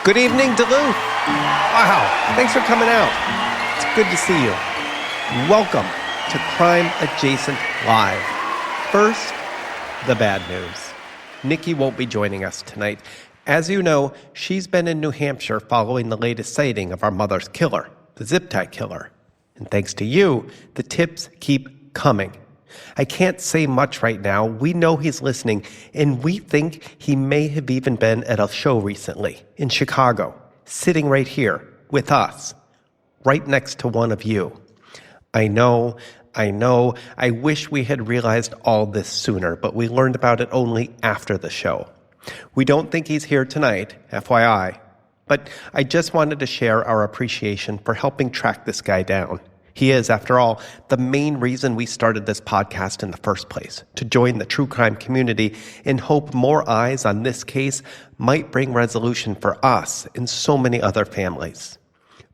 Good evening, Duluth. Wow, thanks for coming out. It's good to see you. Welcome to Crime Adjacent Live. First, the bad news. Nikki won't be joining us tonight. As you know, she's been in New Hampshire following the latest sighting of our mother's killer, the zip tie killer. And thanks to you, the tips keep coming. I can't say much right now. We know he's listening, and we think he may have even been at a show recently in Chicago, sitting right here with us, right next to one of you. I know. I wish we had realized all this sooner, but we learned about it only after the show. We don't think he's here tonight, FYI, but I just wanted to share our appreciation for helping track this guy down. He is, after all, the main reason we started this podcast in the first place, to join the true crime community and hope more eyes on this case might bring resolution for us and so many other families.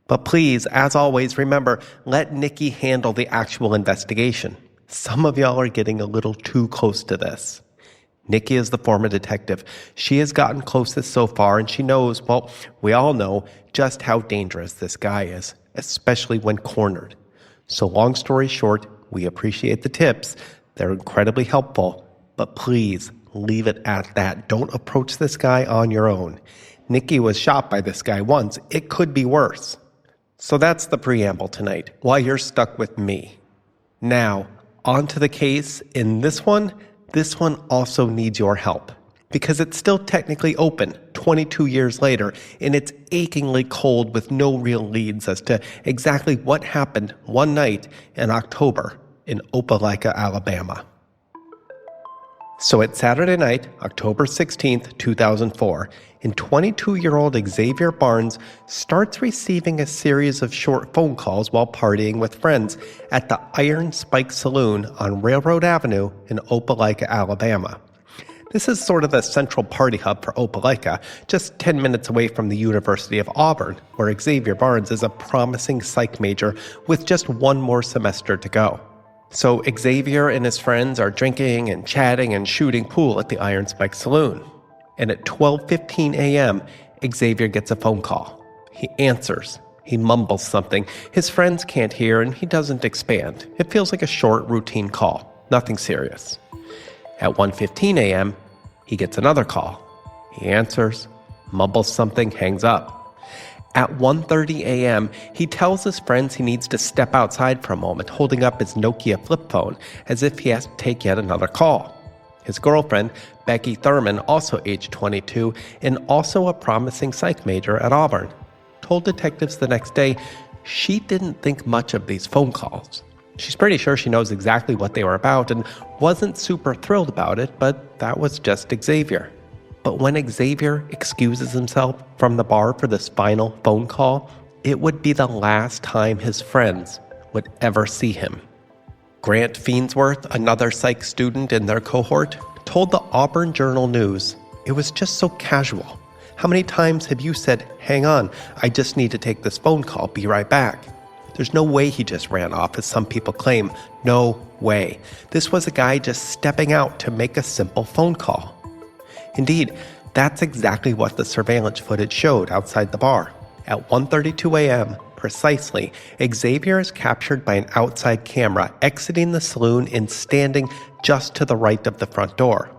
But please, as always, remember, let Nikki handle the actual investigation. Some of y'all are getting a little too close to this. Nikki is the former detective. She has gotten closest so far, and she knows, well, we all know just how dangerous this guy is, especially when cornered. So long story short, we appreciate the tips. They're incredibly helpful, but please leave it at that. Don't approach this guy on your own. Nikki was shot by this guy once. It could be worse. So that's the preamble tonight, while you're stuck with me. Now, on to the case. In this one also needs your help, because it's still technically open 22 years later, and it's achingly cold with no real leads as to exactly what happened one night in October in Opelika, Alabama. So it's Saturday night, October 16th, 2004, and 22-year-old Xavier Barnes starts receiving a series of short phone calls while partying with friends at the Iron Spike Saloon on Railroad Avenue in Opelika, Alabama. This is sort of the central party hub for Opelika, just 10 minutes away from the University of Auburn, where Xavier Barnes is a promising psych major with just one more semester to go. So Xavier and his friends are drinking and chatting and shooting pool at the Iron Spike Saloon. And at 12:15 a.m., Xavier gets a phone call. He answers. He mumbles something. His friends can't hear, and he doesn't expand. It feels like a short, routine call. Nothing serious. At 1:15 a.m., he gets another call. He answers, mumbles something, hangs up. At 1:30 a.m., he tells his friends he needs to step outside for a moment, holding up his Nokia flip phone as if he has to take yet another call. His girlfriend, Becky Thurman, also aged 22, and also a promising psych major at Auburn, told detectives the next day she didn't think much of these phone calls. She's pretty sure she knows exactly what they were about and wasn't super thrilled about it, but that was just Xavier. But when Xavier excuses himself from the bar for this final phone call, it would be the last time his friends would ever see him. Grant Feensworth, another psych student in their cohort, told the Auburn Journal-News, "It was just so casual. How many times have you said, 'Hang on, I just need to take this phone call, be right back'? There's no way he just ran off, as some people claim. No way. This was a guy just stepping out to make a simple phone call." Indeed, that's exactly what the surveillance footage showed outside the bar. At 1:32 a.m., precisely, Xavier is captured by an outside camera exiting the saloon and standing just to the right of the front door.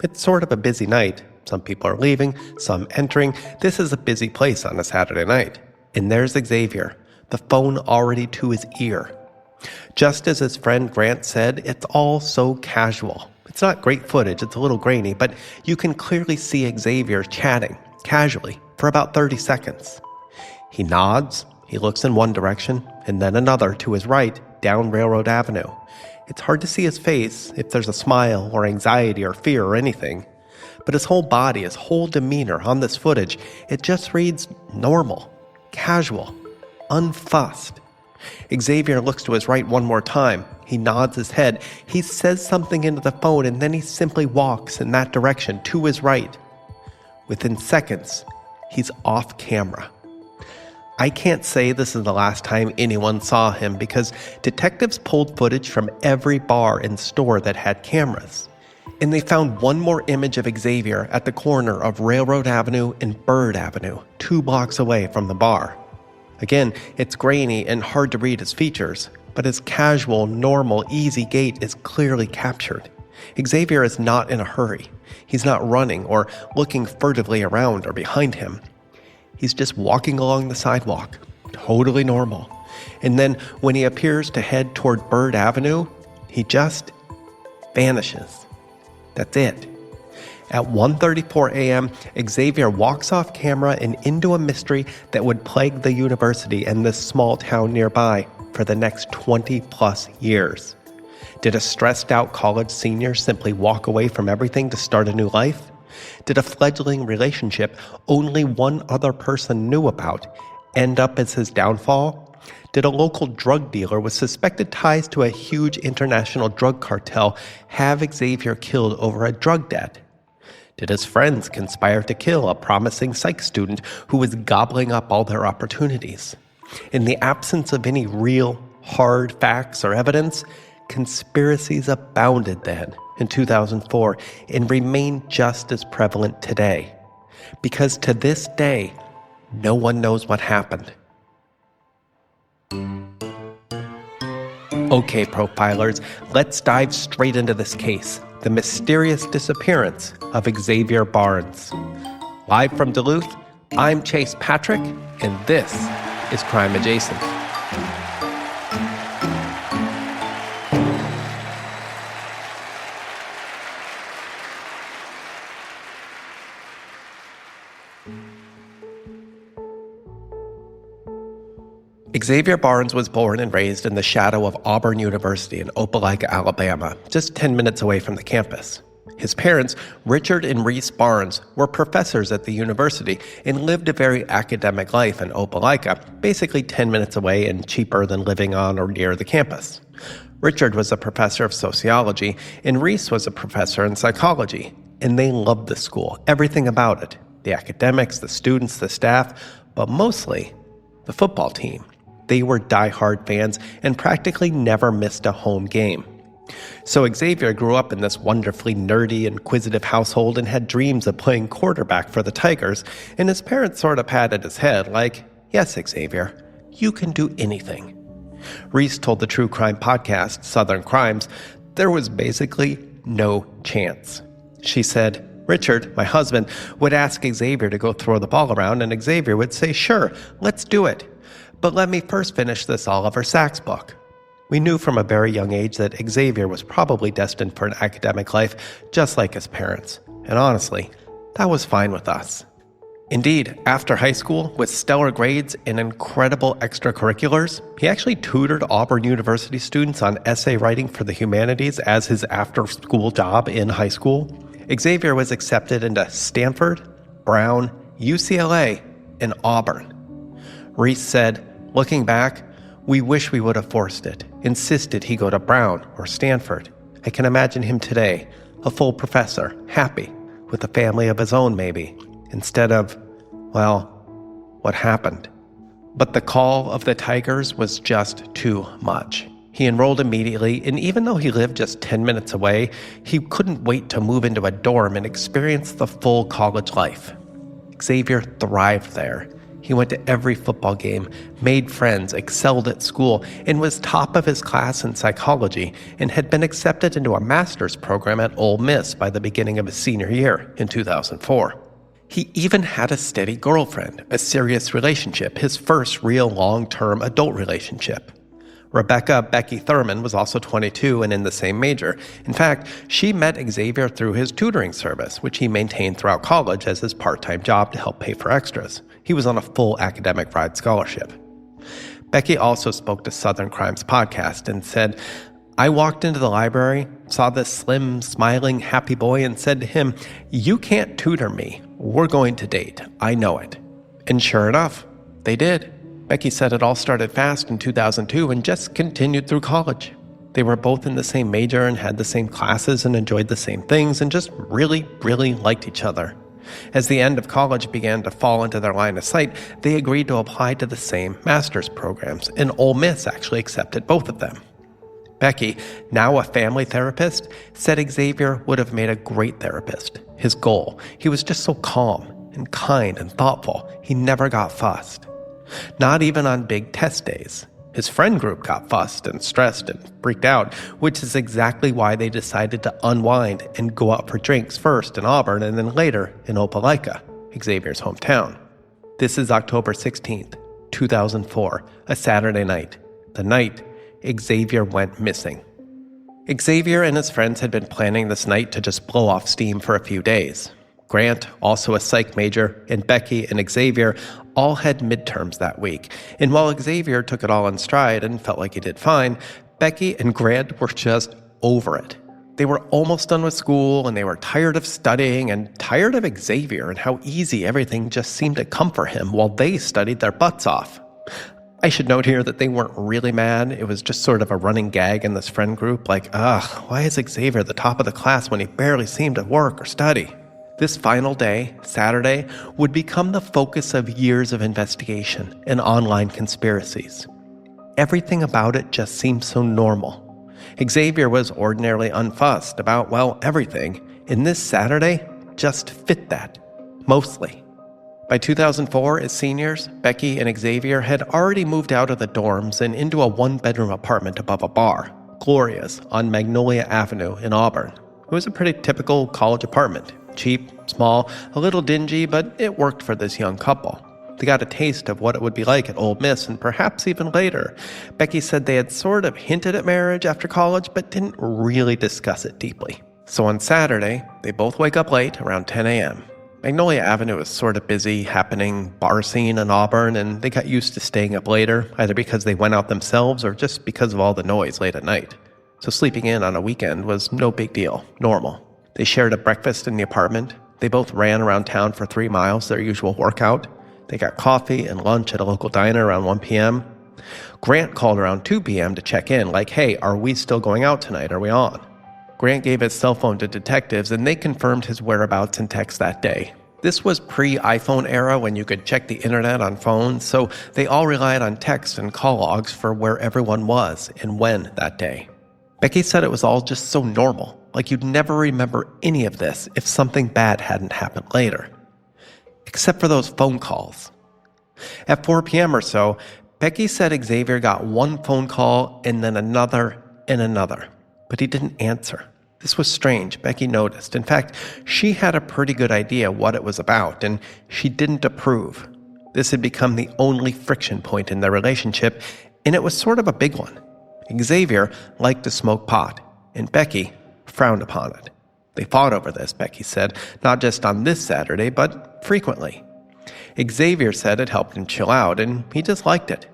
It's sort of a busy night. Some people are leaving, some entering. This is a busy place on a Saturday night. And there's Xavier, the phone already to his ear. Just as his friend Grant said, it's all so casual. It's not great footage, it's a little grainy, but you can clearly see Xavier chatting, casually, for about 30 seconds. He nods, he looks in one direction, and then another to his right, down Railroad Avenue. It's hard to see his face, if there's a smile or anxiety or fear or anything. But his whole body, his whole demeanor on this footage, it just reads normal, casual, unfussed. Xavier looks to his right one more time. He nods his head. He says something into the phone, and then he simply walks in that direction to his right. Within seconds, he's off camera. I can't say this is the last time anyone saw him because detectives pulled footage from every bar and store that had cameras. And they found one more image of Xavier at the corner of Railroad Avenue and Bird Avenue, 2 blocks away from the bar. Again, it's grainy and hard to read his features, but his casual, normal, easy gait is clearly captured. Xavier is not in a hurry. He's not running or looking furtively around or behind him. He's just walking along the sidewalk, totally normal. And then when he appears to head toward Bird Avenue, he just vanishes. That's it. At 1:34 a.m., Xavier walks off camera and into a mystery that would plague the university and this small town nearby for the next 20-plus years. Did a stressed-out college senior simply walk away from everything to start a new life? Did a fledgling relationship only one other person knew about end up as his downfall? Did a local drug dealer with suspected ties to a huge international drug cartel have Xavier killed over a drug debt? Did his friends conspire to kill a promising psych student who was gobbling up all their opportunities? In the absence of any real, hard facts or evidence, conspiracies abounded then in 2004 and remain just as prevalent today. Because to this day, no one knows what happened. Okay, profilers, let's dive straight into this case, the mysterious disappearance of Xavier Barnes. Live from Duluth, I'm Chase Patrick, and this is Crime Adjacent. Xavier Barnes was born and raised in the shadow of Auburn University in Opelika, Alabama, just 10 minutes away from the campus. His parents, Richard and Reese Barnes, were professors at the university and lived a very academic life in Opelika, basically 10 minutes away and cheaper than living on or near the campus. Richard was a professor of sociology, and Reese was a professor in psychology, and they loved the school, everything about it, the academics, the students, the staff, but mostly the football team. They were diehard fans and practically never missed a home game. So Xavier grew up in this wonderfully nerdy, inquisitive household and had dreams of playing quarterback for the Tigers, and his parents sort of patted his head like, "Yes, Xavier, you can do anything." Reese told the true crime podcast, Southern Crimes, there was basically no chance. She said, Richard, my husband, would ask Xavier to go throw the ball around, and Xavier would say, "Sure, let's do it. But let me first finish this Oliver Sacks book." We knew from a very young age that Xavier was probably destined for an academic life, just like his parents. And honestly, that was fine with us. Indeed, after high school, with stellar grades and incredible extracurriculars, he actually tutored Auburn University students on essay writing for the humanities as his after-school job in high school. Xavier was accepted into Stanford, Brown, UCLA, and Auburn. Reese said, looking back, "We wish we would have forced it, insisted he go to Brown or Stanford. I can imagine him today, a full professor, happy, with a family of his own maybe, instead of, well, what happened." But the call of the Tigers was just too much. He enrolled immediately, and even though he lived just 10 minutes away, he couldn't wait to move into a dorm and experience the full college life. Xavier thrived there. He went to every football game, made friends, excelled at school, and was top of his class in psychology, and had been accepted into a master's program at Ole Miss by the beginning of his senior year in 2004. He even had a steady girlfriend, a serious relationship, his first real long-term adult relationship. Rebecca Becky Thurman was also 22 and in the same major. In fact, she met Xavier through his tutoring service, which he maintained throughout college as his part-time job to help pay for extras. He was on a full academic ride scholarship. Becky also spoke to Southern Crimes podcast and said, "I walked into the library, saw this slim, smiling, happy boy and said to him, 'You can't tutor me. We're going to date. I know it.' And sure enough, they did." Becky said it all started fast in 2002 and just continued through college. They were both in the same major and had the same classes and enjoyed the same things and just really, really liked each other. As the end of college began to fall into their line of sight, they agreed to apply to the same master's programs, and Ole Miss actually accepted both of them. Becky, now a family therapist, said Xavier would have made a great therapist. His goal, he was just so calm and kind and thoughtful. He never got fussed. Not even on big test days. His friend group got fussed and stressed and freaked out, which is exactly why they decided to unwind and go out for drinks first in Auburn and then later in Opelika, Xavier's hometown. This is October 16th, 2004, a Saturday night. The night Xavier went missing. Xavier and his friends had been planning this night to just blow off steam for a few days. Grant, also a psych major, and Becky and Xavier all had midterms that week. And while Xavier took it all in stride and felt like he did fine, Becky and Grant were just over it. They were almost done with school, and they were tired of studying and tired of Xavier and how easy everything just seemed to come for him while they studied their butts off. I should note here that they weren't really mad. It was just sort of a running gag in this friend group, like, why is Xavier the top of the class when he barely seemed to work or study? This final day, Saturday, would become the focus of years of investigation and online conspiracies. Everything about it just seemed so normal. Xavier was ordinarily unfussed about, everything, and this Saturday just fit that, mostly. By 2004, as seniors, Becky and Xavier had already moved out of the dorms and into a one-bedroom apartment above a bar, Gloria's, on Magnolia Avenue in Auburn. It was a pretty typical college apartment. Cheap, small, a little dingy, but it worked for this young couple. They got a taste of what it would be like at Ole Miss and perhaps even later. Becky said they had sort of hinted at marriage after college, but didn't really discuss it deeply. So on Saturday, they both wake up late, around 10 a.m. Magnolia Avenue is sort of busy, happening bar scene in Auburn, and they got used to staying up later, either because they went out themselves or just because of all the noise late at night. So sleeping in on a weekend was no big deal, normal. They shared a breakfast in the apartment. They both ran around town for 3 miles, their usual workout. They got coffee and lunch at a local diner around 1 p.m. Grant called around 2 p.m. to check in, like, hey, are we still going out tonight? Are we on? Grant gave his cell phone to detectives, and they confirmed his whereabouts and text that day. This was pre-iPhone era when you could check the internet on phones, so they all relied on text and call logs for where everyone was and when that day. Becky said it was all just so normal, like you'd never remember any of this if something bad hadn't happened later. Except for those phone calls. At 4 p.m. or so, Becky said Xavier got one phone call and then another and another, but he didn't answer. This was strange, Becky noticed. In fact, she had a pretty good idea what it was about, and she didn't approve. This had become the only friction point in their relationship, and it was sort of a big one. Xavier liked to smoke pot, and Becky frowned upon it. They fought over this, Becky said, not just on this Saturday, but frequently. Xavier said it helped him chill out, and he just liked it.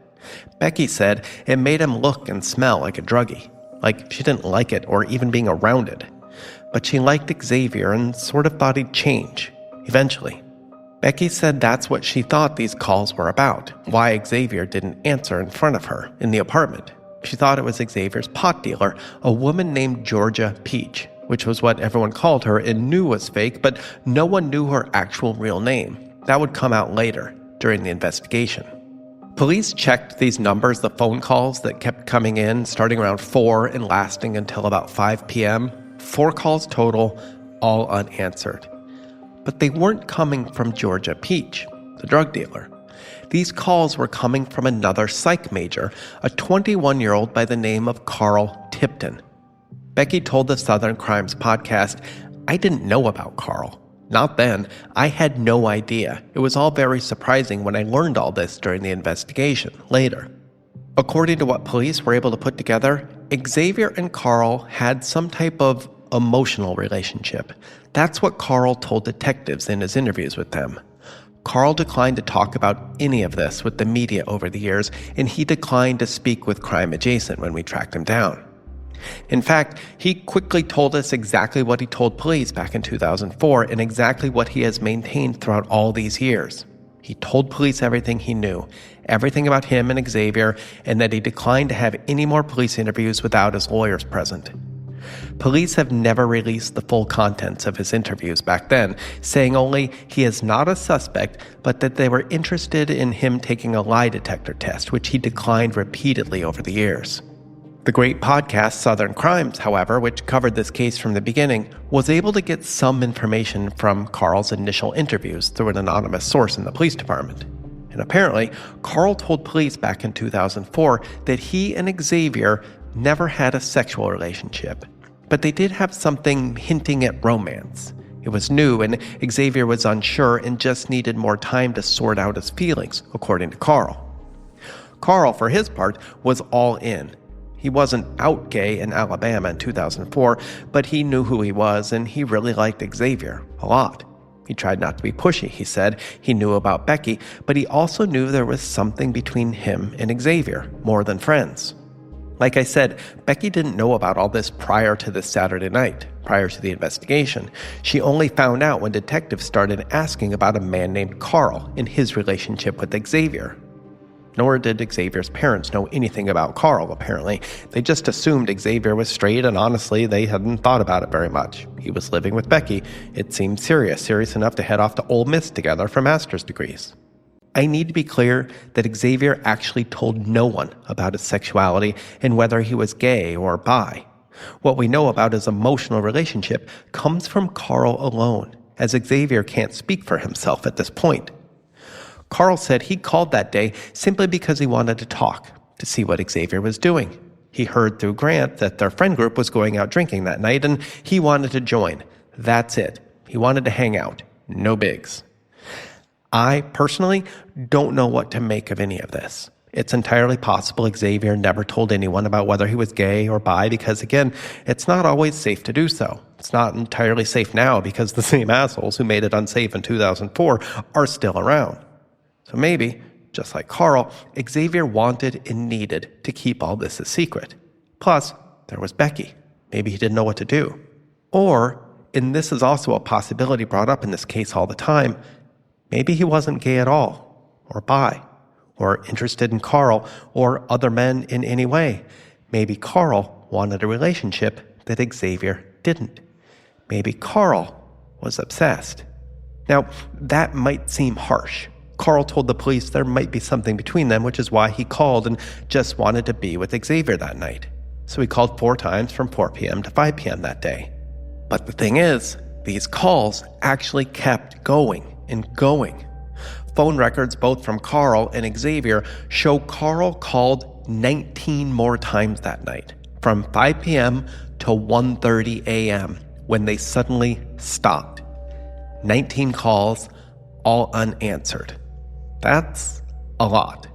Becky said it made him look and smell like a druggie, like she didn't like it or even being around it. But she liked Xavier and sort of thought he'd change, eventually. Becky said that's what she thought these calls were about, why Xavier didn't answer in front of her in the apartment. She thought it was Xavier's pot dealer, a woman named Georgia Peach, which was what everyone called her and knew was fake, but no one knew her actual real name. That would come out later, during the investigation. Police checked these numbers, the phone calls that kept coming in, starting around 4 and lasting until about 5 p.m. 4 calls total, all unanswered. But they weren't coming from Georgia Peach, the drug dealer. These calls were coming from another psych major, a 21-year-old by the name of Carl Tipton. Becky told the Southern Crimes podcast, I didn't know about Carl. Not then. I had no idea. It was all very surprising when I learned all this during the investigation, later. According to what police were able to put together, Xavier and Carl had some type of emotional relationship. That's what Carl told detectives in his interviews with them. Carl declined to talk about any of this with the media over the years, and he declined to speak with Crime Adjacent when we tracked him down. In fact, he quickly told us exactly what he told police back in 2004 and exactly what he has maintained throughout all these years. He told police everything he knew, everything about him and Xavier, and that he declined to have any more police interviews without his lawyers present. Police have never released the full contents of his interviews back then, saying only he is not a suspect, but that they were interested in him taking a lie detector test, which he declined repeatedly over the years. The great podcast Southern Crimes, however, which covered this case from the beginning, was able to get some information from Carl's initial interviews through an anonymous source in the police department. And apparently, Carl told police back in 2004 that he and Xavier never had a sexual relationship, but they did have something hinting at romance. It was new, and Xavier was unsure and just needed more time to sort out his feelings, according to Carl. Carl, for his part, was all in. He wasn't out gay in Alabama in 2004, but he knew who he was, and he really liked Xavier a lot. He tried not to be pushy, he said. He knew about Becky, but he also knew there was something between him and Xavier, more than friends. Like I said, Becky didn't know about all this prior to this Saturday night, prior to the investigation. She only found out when detectives started asking about a man named Carl and his relationship with Xavier. Nor did Xavier's parents know anything about Carl, apparently. They just assumed Xavier was straight, and honestly, they hadn't thought about it very much. He was living with Becky. It seemed serious enough to head off to Ole Miss together for master's degrees. I need to be clear that Xavier actually told no one about his sexuality and whether he was gay or bi. What we know about his emotional relationship comes from Carl alone, as Xavier can't speak for himself at this point. Carl said he called that day simply because he wanted to talk, to see what Xavier was doing. He heard through Grant that their friend group was going out drinking that night, and he wanted to join. That's it. He wanted to hang out. No bigs. I, personally, don't know what to make of any of this. It's entirely possible Xavier never told anyone about whether he was gay or bi because, again, it's not always safe to do so. It's not entirely safe now because the same assholes who made it unsafe in 2004 are still around. So maybe, just like Carl, Xavier wanted and needed to keep all this a secret. Plus, there was Becky. Maybe he didn't know what to do. Or, and this is also a possibility brought up in this case all the time, maybe he wasn't gay at all, or bi, or interested in Carl, or other men in any way. Maybe Carl wanted a relationship that Xavier didn't. Maybe Carl was obsessed. Now, that might seem harsh. Carl told the police there might be something between them, which is why he called and just wanted to be with Xavier that night. So he called 4 times from 4 p.m. to 5 p.m. that day. But the thing is, these calls actually kept going and going. Phone records both from Carl and Xavier show Carl called 19 more times that night, from 5 p.m. to 1:30 a.m., when they suddenly stopped. 19 calls, all unanswered. That's a lot.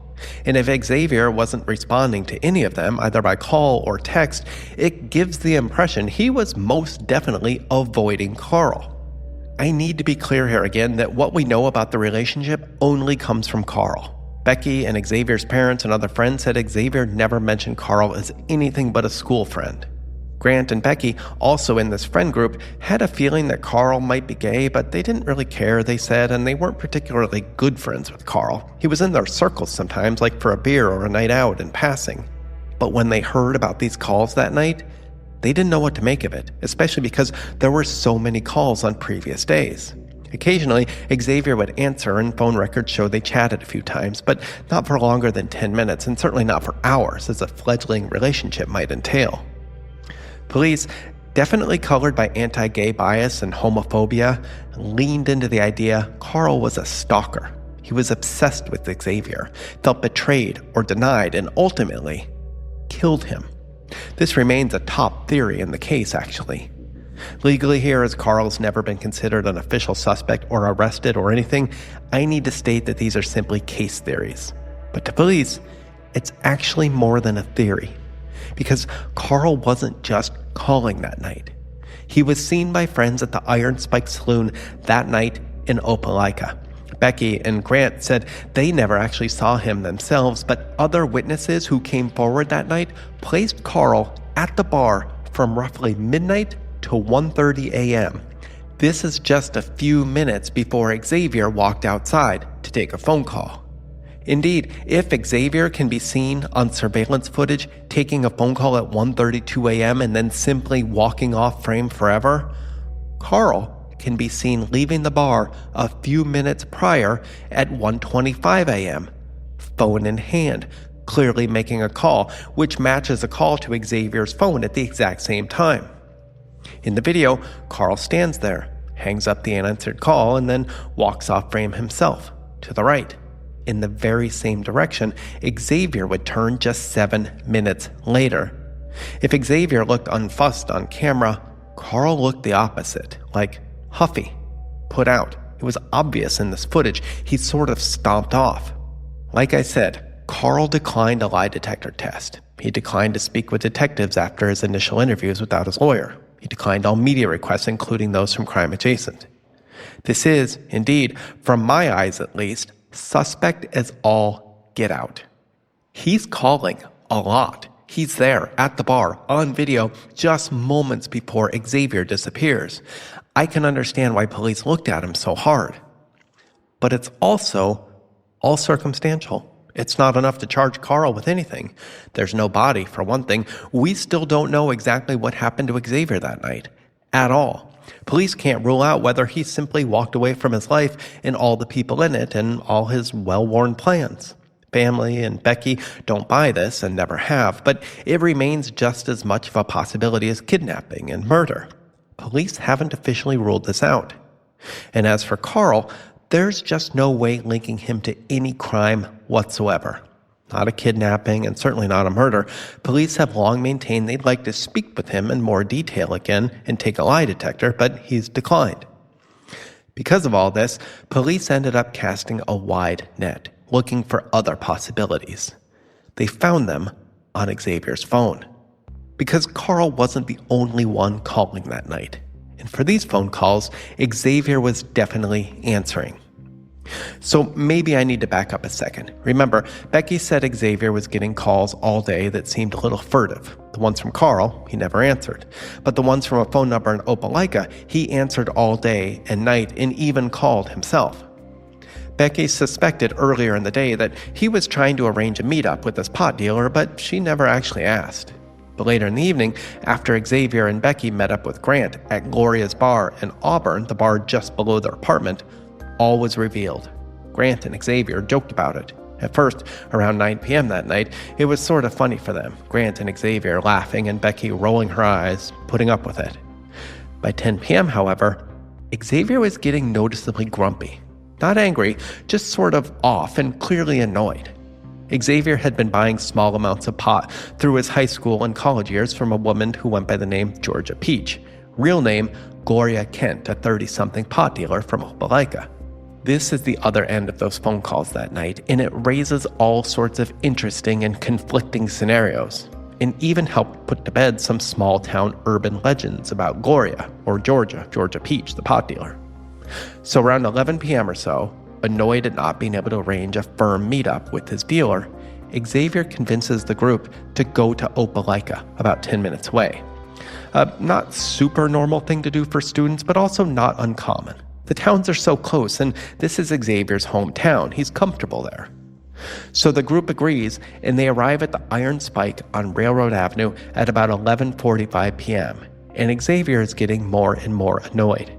And if Xavier wasn't responding to any of them, either by call or text, it gives the impression he was most definitely avoiding Carl. I need to be clear here again that what we know about the relationship only comes from Carl. Becky and Xavier's parents and other friends said Xavier never mentioned Carl as anything but a school friend. Grant and Becky, also in this friend group, had a feeling that Carl might be gay, but they didn't really care, they said, and they weren't particularly good friends with Carl. He was in their circles sometimes, like for a beer or a night out in passing. But when they heard about these calls that night, they didn't know what to make of it, especially because there were so many calls on previous days. Occasionally, Xavier would answer, and phone records show they chatted a few times, but not for longer than 10 minutes, and certainly not for hours, as a fledgling relationship might entail. Police, definitely colored by anti-gay bias and homophobia, leaned into the idea Carl was a stalker. He was obsessed with Xavier, felt betrayed or denied, and ultimately killed him. This remains a top theory in the case, actually. Legally here, as Carl's never been considered an official suspect or arrested or anything, I need to state that these are simply case theories. But to police, it's actually more than a theory. Because Carl wasn't just calling that night. He was seen by friends at the Iron Spike Saloon that night in Opelika. Becky and Grant said they never actually saw him themselves, but other witnesses who came forward that night placed Carl at the bar from roughly midnight to 1:30 a.m. This is just a few minutes before Xavier walked outside to take a phone call. Indeed, if Xavier can be seen on surveillance footage taking a phone call at 1:32 a.m. and then simply walking off frame forever, Carl can be seen leaving the bar a few minutes prior at 1:25 a.m., phone in hand, clearly making a call, which matches a call to Xavier's phone at the exact same time. In the video, Carl stands there, hangs up the unanswered call, and then walks off frame himself, to the right, in the very same direction Xavier would turn just 7 minutes later. If Xavier looked unfussed on camera, Carl looked the opposite, like huffy, put out. It was obvious in this footage. He sort of stomped off. Like I said, Carl declined a lie detector test. He declined to speak with detectives after his initial interviews without his lawyer. He declined all media requests, including those from Crime Adjacent. This is, indeed, from my eyes at least, suspect as all get out. He's calling a lot. He's there at the bar on video just moments before Xavier disappears. I can understand why police looked at him so hard. But it's also all circumstantial. It's not enough to charge Carl with anything. There's no body, for one thing. We still don't know exactly what happened to Xavier that night. At all. Police can't rule out whether he simply walked away from his life and all the people in it and all his well-worn plans. Family and Becky don't buy this and never have, but it remains just as much of a possibility as kidnapping and murder. Police haven't officially ruled this out. And as for Carl, there's just no way linking him to any crime whatsoever. Not a kidnapping and certainly not a murder. Police have long maintained they'd like to speak with him in more detail again and take a lie detector, but he's declined. Because of all this, police ended up casting a wide net, looking for other possibilities. They found them on Xavier's phone. Because Carl wasn't the only one calling that night. And for these phone calls, Xavier was definitely answering. So maybe I need to back up a second. Remember, Becky said Xavier was getting calls all day that seemed a little furtive. The ones from Carl, he never answered. But the ones from a phone number in Opelika, he answered all day and night and even called himself. Becky suspected earlier in the day that he was trying to arrange a meetup with this pot dealer, but she never actually asked. But later in the evening, after Xavier and Becky met up with Grant at Gloria's bar in Auburn, the bar just below their apartment, all was revealed. Grant and Xavier joked about it. At first, around 9 p.m. that night, it was sort of funny for them, Grant and Xavier laughing and Becky rolling her eyes, putting up with it. By 10 p.m., however, Xavier was getting noticeably grumpy. Not angry, just sort of off and clearly annoyed. Xavier had been buying small amounts of pot through his high school and college years from a woman who went by the name Georgia Peach. Real name, Gloria Kent, a 30-something pot dealer from Opelika. This is the other end of those phone calls that night, and it raises all sorts of interesting and conflicting scenarios, and even helped put to bed some small-town urban legends about Gloria, or Georgia Peach, the pot dealer. So around 11 p.m. or so, annoyed at not being able to arrange a firm meetup with his dealer, Xavier convinces the group to go to Opelika, about 10 minutes away. A not super normal thing to do for students, but also not uncommon. The towns are so close, and this is Xavier's hometown. He's comfortable there. So the group agrees, and they arrive at the Iron Spike on Railroad Avenue at about 11:45 p.m., and Xavier is getting more and more annoyed.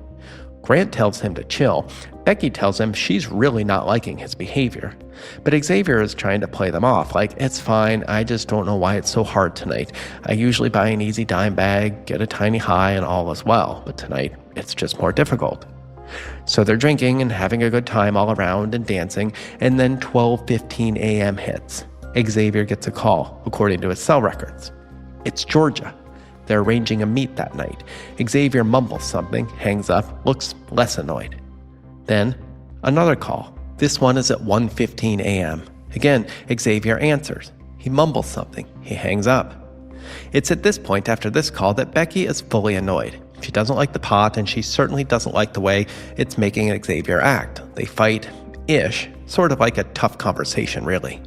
Grant tells him to chill. Becky tells him she's really not liking his behavior. But Xavier is trying to play them off, like, it's fine, I just don't know why it's so hard tonight. I usually buy an easy dime bag, get a tiny high, and all is well, but tonight it's just more difficult. So they're drinking and having a good time all around and dancing, and then 12:15 a.m. hits. Xavier gets a call, according to his cell records. It's Georgia. They're arranging a meet that night. Xavier mumbles something, hangs up, looks less annoyed. Then, another call. This one is at 1:15 a.m. Again, Xavier answers. He mumbles something. He hangs up. It's at this point after this call that Becky is fully annoyed. She doesn't like the pot, and she certainly doesn't like the way it's making Xavier act. They fight-ish, sort of like a tough conversation, really.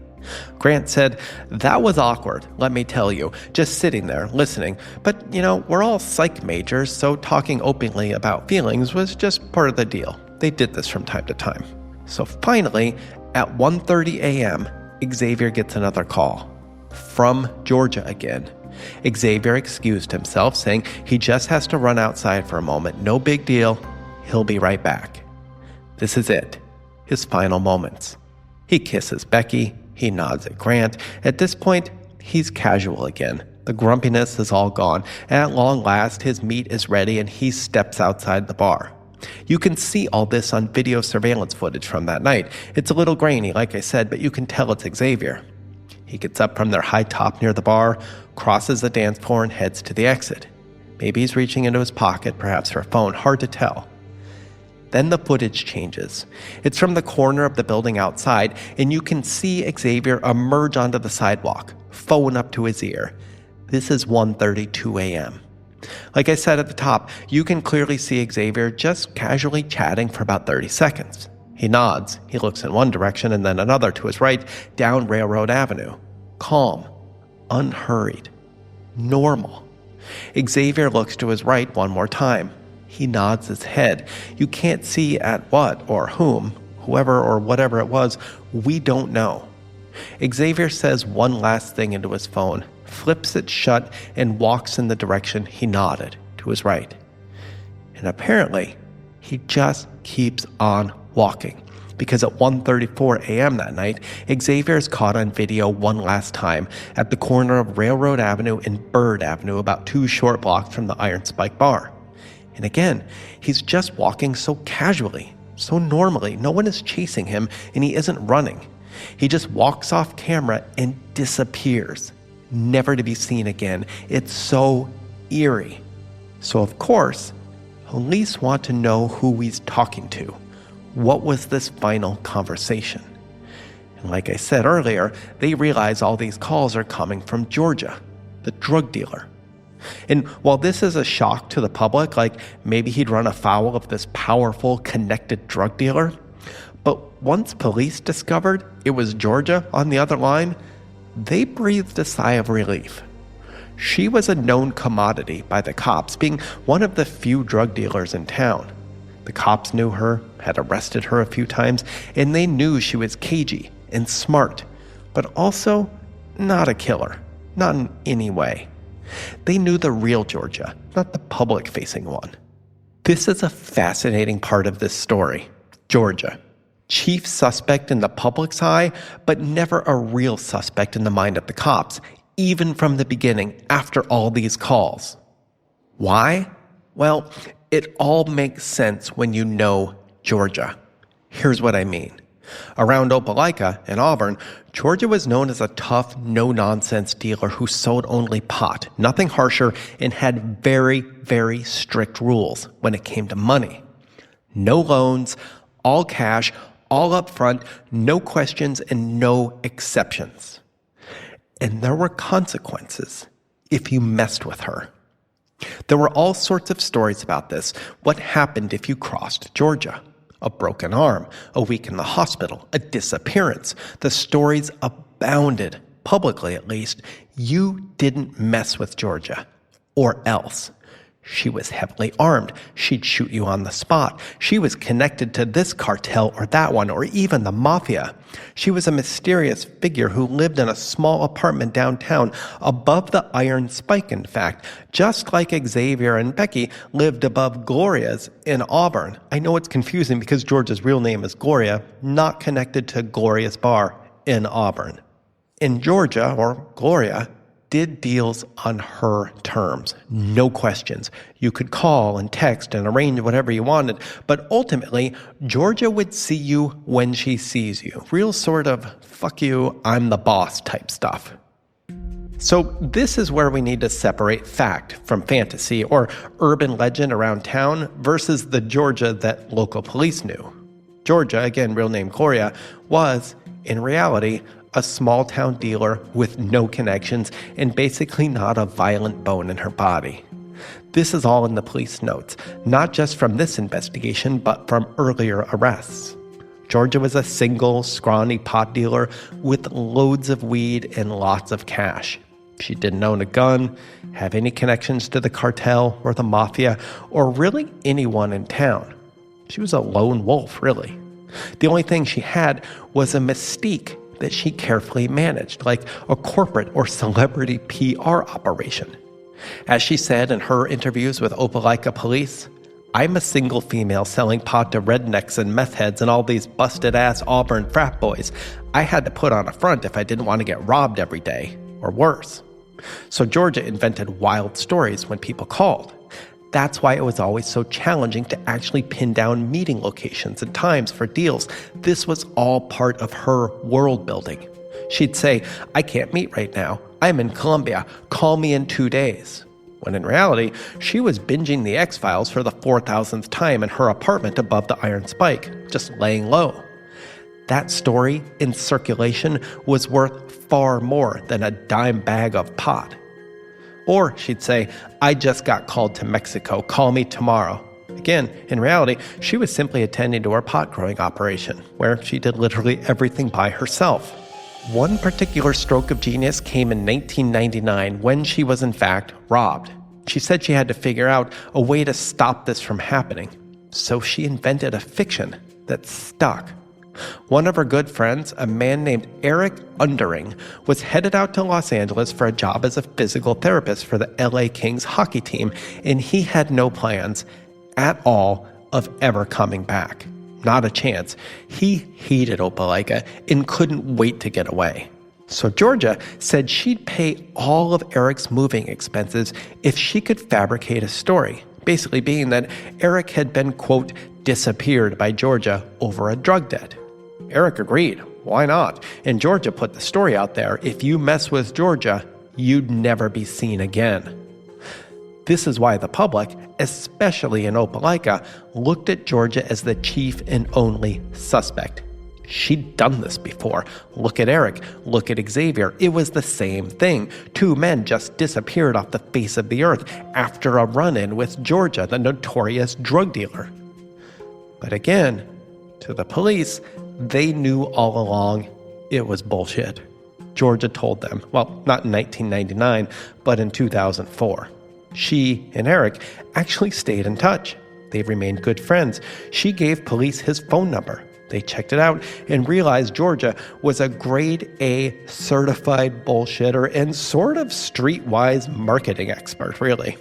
Grant said, "That was awkward, let me tell you, just sitting there, listening. But, we're all psych majors, so talking openly about feelings was just part of the deal. They did this from time to time." So finally, at 1:30 a.m., Xavier gets another call. From Georgia again. Xavier excused himself, saying he just has to run outside for a moment. No big deal. He'll be right back. This is it. His final moments. He kisses Becky. He nods at Grant. At this point, he's casual again. The grumpiness is all gone. At long last, his meat is ready and he steps outside the bar. You can see all this on video surveillance footage from that night. It's a little grainy, like I said, but you can tell it's Xavier. He gets up from their high top near the bar, crosses the dance floor, and heads to the exit. Maybe he's reaching into his pocket, perhaps for a phone, hard to tell. Then the footage changes. It's from the corner of the building outside, and you can see Xavier emerge onto the sidewalk, phone up to his ear. This is 1:32 a.m. Like I said at the top, you can clearly see Xavier just casually chatting for about 30 seconds. He nods, he looks in one direction and then another to his right, down Railroad Avenue. Calm, unhurried, normal. Xavier looks to his right one more time. He nods his head. You can't see at what or whom, whoever or whatever it was, we don't know. Xavier says one last thing into his phone, flips it shut, and walks in the direction he nodded, to his right. And apparently, he just keeps on walking, because at 1:34 a.m. that night, Xavier is caught on video one last time at the corner of Railroad Avenue and Bird Avenue, about 2 short blocks from the Iron Spike bar. And again, he's just walking so casually, so normally. No one is chasing him, and he isn't running. He just walks off camera and disappears, never to be seen again. It's so eerie. So of course, police want to know who he's talking to. What was this final conversation? And like I said earlier, they realize all these calls are coming from Georgia, the drug dealer. And while this is a shock to the public, like maybe he'd run afoul of this powerful, connected drug dealer, but once police discovered it was Georgia on the other line, they breathed a sigh of relief. She was a known commodity by the cops, being one of the few drug dealers in town. The cops knew her, had arrested her a few times, and they knew she was cagey and smart, but also not a killer, not in any way. They knew the real Georgia, not the public-facing one. This is a fascinating part of this story. Georgia, chief suspect in the public's eye, but never a real suspect in the mind of the cops, even from the beginning, after all these calls. Why? Well, it all makes sense when you know Georgia. Here's what I mean. Around Opelika in Auburn, Georgia was known as a tough, no-nonsense dealer who sold only pot, nothing harsher, and had very, very strict rules when it came to money. No loans, all cash, all up front, no questions, and no exceptions. And there were consequences if you messed with her. There were all sorts of stories about this. What happened if you crossed Georgia? A broken arm, a week in the hospital, a disappearance. The stories abounded, publicly at least. You didn't mess with Georgia, or else. She was heavily armed. She'd shoot you on the spot. She was connected to this cartel or that one, or even the mafia. She was a mysterious figure who lived in a small apartment downtown, above the Iron Spike, in fact, just like Xavier and Becky lived above Gloria's in Auburn. I know it's confusing because Georgia's real name is Gloria, not connected to Gloria's bar in Auburn. In Georgia, or Gloria, did deals on her terms. No questions. You could call and text and arrange whatever you wanted, but ultimately, Georgia would see you when she sees you. Real sort of, fuck you, I'm the boss type stuff. So this is where we need to separate fact from fantasy or urban legend around town versus the Georgia that local police knew. Georgia, again, real name Gloria, was, in reality, a small-town dealer with no connections and basically not a violent bone in her body. This is all in the police notes, not just from this investigation, but from earlier arrests. Georgia was a single, scrawny pot dealer with loads of weed and lots of cash. She didn't own a gun, have any connections to the cartel or the mafia, or really anyone in town. She was a lone wolf, really. The only thing she had was a mystique that she carefully managed, like a corporate or celebrity PR operation. As she said in her interviews with Opelika police, I'm a single female selling pot to rednecks and meth heads and all these busted-ass Auburn frat boys. I had to put on a front if I didn't want to get robbed every day, or worse. So Georgia invented wild stories when people called. That's why it was always so challenging to actually pin down meeting locations and times for deals. This was all part of her world building. She'd say, I can't meet right now. I'm in Colombia. Call me in 2 days. When in reality, she was binging the X-Files for the 4,000th time in her apartment above the Iron Spike, just laying low. That story in circulation was worth far more than a dime bag of pot. Or she'd say, I just got called to Mexico. Call me tomorrow. Again, in reality, she was simply attending to her pot growing operation, where she did literally everything by herself. One particular stroke of genius came in 1999 when she was in fact robbed. She said she had to figure out a way to stop this from happening. So she invented a fiction that stuck. One of her good friends, a man named Eric Undering, was headed out to Los Angeles for a job as a physical therapist for the LA Kings hockey team, and he had no plans at all of ever coming back. Not a chance. He hated Opelika and couldn't wait to get away. So Georgia said she'd pay all of Eric's moving expenses if she could fabricate a story, basically being that Eric had been, quote, disappeared by Georgia over a drug debt. Eric agreed. Why not? And Georgia put the story out there. If you mess with Georgia, you'd never be seen again. This is why the public, especially in Opelika, looked at Georgia as the chief and only suspect. She'd done this before. Look at Eric. Look at Xavier. It was the same thing. 2 men just disappeared off the face of the earth after a run-in with Georgia, the notorious drug dealer. But again, to the police, they knew all along it was bullshit. Georgia told them, well, not in 1999, but in 2004. She and Eric actually stayed in touch. They've remained good friends. She gave police his phone number. They checked it out and realized Georgia was a grade A certified bullshitter and sort of streetwise marketing expert, really.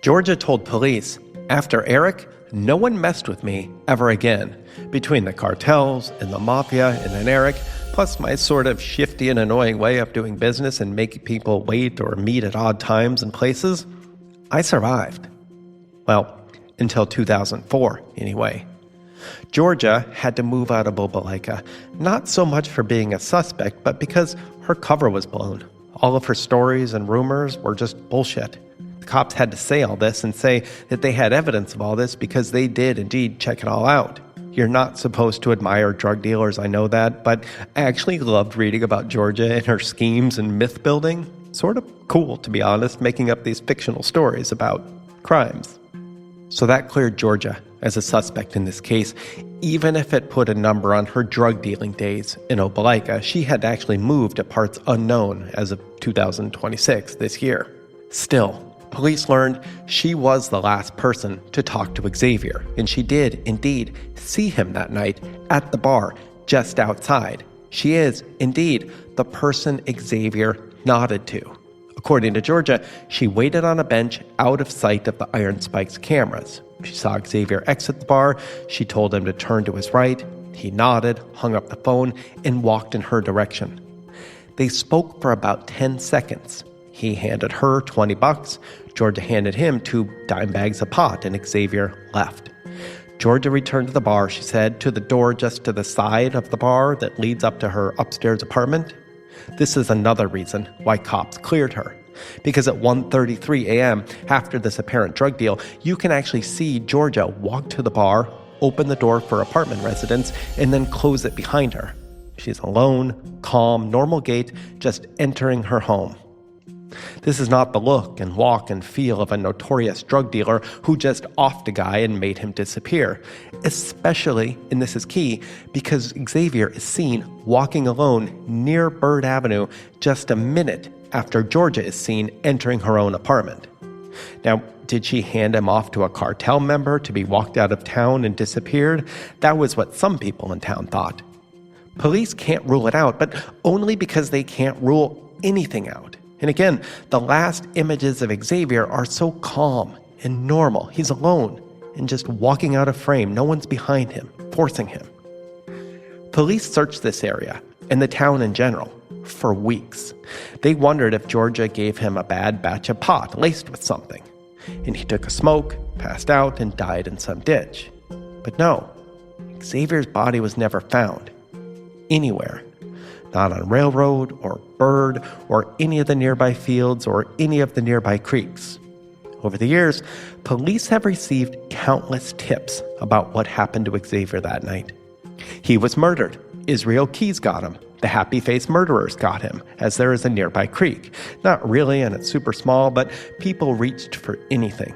Georgia told police, after Eric, no one messed with me ever again. Between the cartels and the mafia and then Eric, plus my sort of shifty and annoying way of doing business and making people wait or meet at odd times and places, I survived. Well, until 2004, anyway. Georgia had to move out of Opelika, not so much for being a suspect, but because her cover was blown. All of her stories and rumors were just bullshit. The cops had to say all this and say that they had evidence of all this because they did indeed check it all out. You're not supposed to admire drug dealers, I know that, but I actually loved reading about Georgia and her schemes and myth building. Sort of cool, to be honest, making up these fictional stories about crimes. So that cleared Georgia as a suspect in this case, even if it put a number on her drug dealing days in Opelika. She had actually moved to parts unknown as of 2026, this year. Still, police learned she was the last person to talk to Xavier, and she did indeed see him that night at the bar just outside. She is indeed the person Xavier nodded to. According to Georgia, she waited on a bench out of sight of the Iron Spike's cameras. She saw Xavier exit the bar. She told him to turn to his right. He nodded, hung up the phone, and walked in her direction. They spoke for about 10 seconds. He handed her $20. Georgia handed him 2 dime bags of pot, and Xavier left. Georgia returned to the bar, she said, to the door just to the side of the bar that leads up to her upstairs apartment. This is another reason why cops cleared her. Because at 1:33 a.m., after this apparent drug deal, you can actually see Georgia walk to the bar, open the door for apartment residents, and then close it behind her. She's alone, calm, normal gait, just entering her home. This is not the look and walk and feel of a notorious drug dealer who just offed a guy and made him disappear. Especially, and this is key, because Xavier is seen walking alone near Bird Avenue just a minute after Georgia is seen entering her own apartment. Now, did she hand him off to a cartel member to be walked out of town and disappeared? That was what some people in town thought. Police can't rule it out, but only because they can't rule anything out. And again, the last images of Xavier are so calm and normal. He's alone. and just walking out of frame. No one's behind him, forcing him. Police searched this area, and the town in general, for weeks. They wondered if Georgia gave him a bad batch of pot laced with something, and he took a smoke, passed out, and died in some ditch. But no, Xavier's body was never found. Anywhere. Not on railroad, or bird, or any of the nearby fields, or any of the nearby creeks. Over the years, police have received countless tips about what happened to Xavier that night. He was murdered. Israel Keys got him. The happy-faced murderers got him, as there is a nearby creek. Not really, and it's super small, but people reached for anything.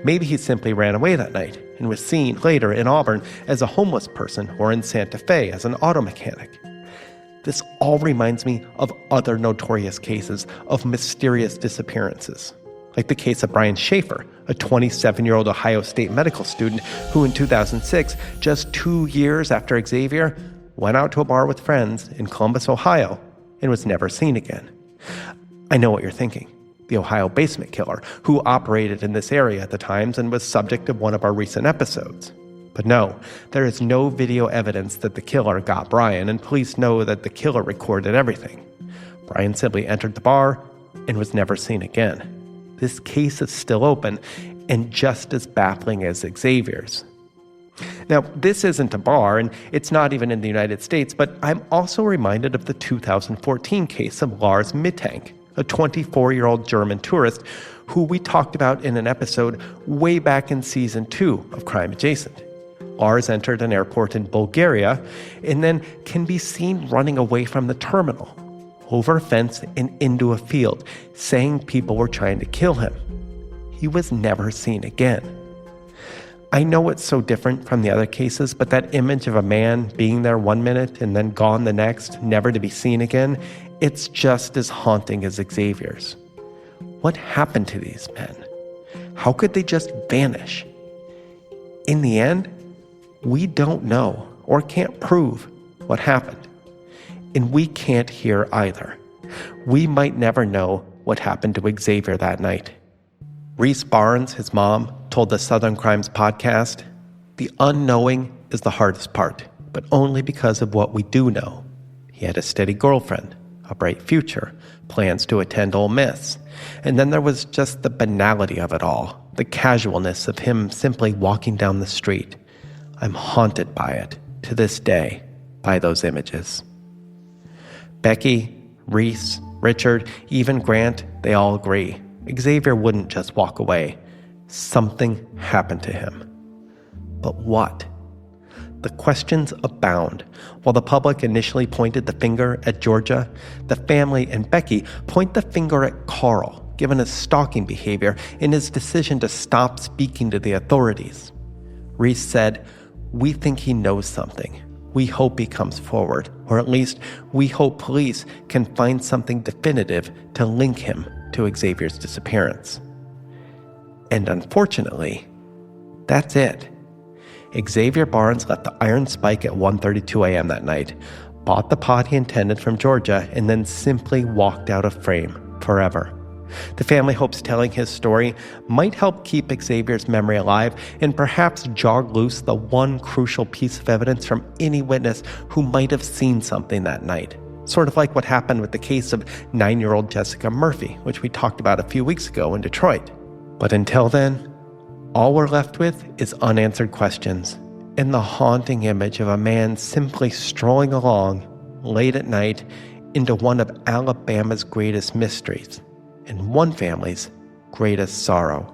Maybe he simply ran away that night and was seen later in Auburn as a homeless person or in Santa Fe as an auto mechanic. This all reminds me of other notorious cases of mysterious disappearances, like the case of Brian Schaefer, a 27-year-old Ohio State medical student who in 2006, just 2 years after Xavier, went out to a bar with friends in Columbus, Ohio, and was never seen again. I know what you're thinking. The Ohio basement killer, who operated in this area at the times and was subject of one of our recent episodes. But no, there is no video evidence that the killer got Brian, and police know that the killer recorded everything. Brian simply entered the bar and was never seen again. This case is still open and just as baffling as Xavier's. Now, this isn't a bar, and it's not even in the United States, but I'm also reminded of the 2014 case of Lars Mittank, a 24-year-old German tourist who we talked about in an episode way back in Season 2 of Crime Adjacent. Lars entered an airport in Bulgaria and then can be seen running away from the terminal, over a fence and into a field, saying people were trying to kill him. He was never seen again. I know it's so different from the other cases, but that image of a man being there 1 minute and then gone the next, never to be seen again, it's just as haunting as Xavier's. What happened to these men? How could they just vanish? In the end, we don't know or can't prove what happened. And we can't hear either. We might never know what happened to Xavier that night. Reese Barnes, his mom, told the Southern Crimes podcast, "The unknowing is the hardest part, but only because of what we do know. He had a steady girlfriend, a bright future, plans to attend Ole Miss. And then there was just the banality of it all, the casualness of him simply walking down the street. I'm haunted by it, to this day, by those images." Becky, Reese, Richard, even Grant, they all agree. Xavier wouldn't just walk away. Something happened to him. But what? The questions abound. While the public initially pointed the finger at Georgia, the family and Becky point the finger at Carl, given his stalking behavior and his decision to stop speaking to the authorities. Reese said, "We think he knows something. We hope he comes forward, or at least we hope police can find something definitive to link him to Xavier's disappearance." And unfortunately, that's it. Xavier Barnes left the Iron Spike at 1:32 a.m. that night, bought the pot he intended from Georgia, and then simply walked out of frame forever. The family hopes telling his story might help keep Xavier's memory alive and perhaps jog loose the one crucial piece of evidence from any witness who might have seen something that night. Sort of like what happened with the case of 9-year-old Jessica Murphy, which we talked about a few weeks ago in Detroit. But until then, all we're left with is unanswered questions and the haunting image of a man simply strolling along late at night into one of Alabama's greatest mysteries and one family's greatest sorrow.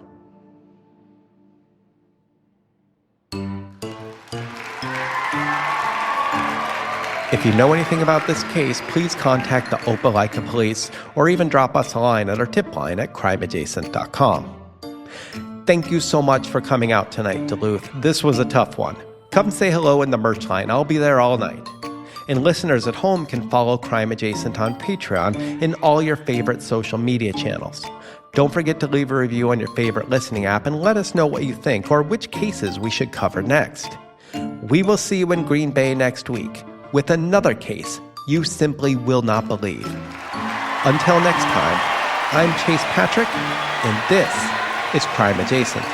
If you know anything about this case, please contact the Opelika police or even drop us a line at our tip line at crimeadjacent.com. Thank you so much for coming out tonight, Duluth. This was a tough one. Come say hello in the merch line. I'll be there all night. And listeners at home can follow Crime Adjacent on Patreon and all your favorite social media channels. Don't forget to leave a review on your favorite listening app and let us know what you think or which cases we should cover next. We will see you in Green Bay next week with another case you simply will not believe. Until next time, I'm Chase Patrick, and this is Crime Adjacent.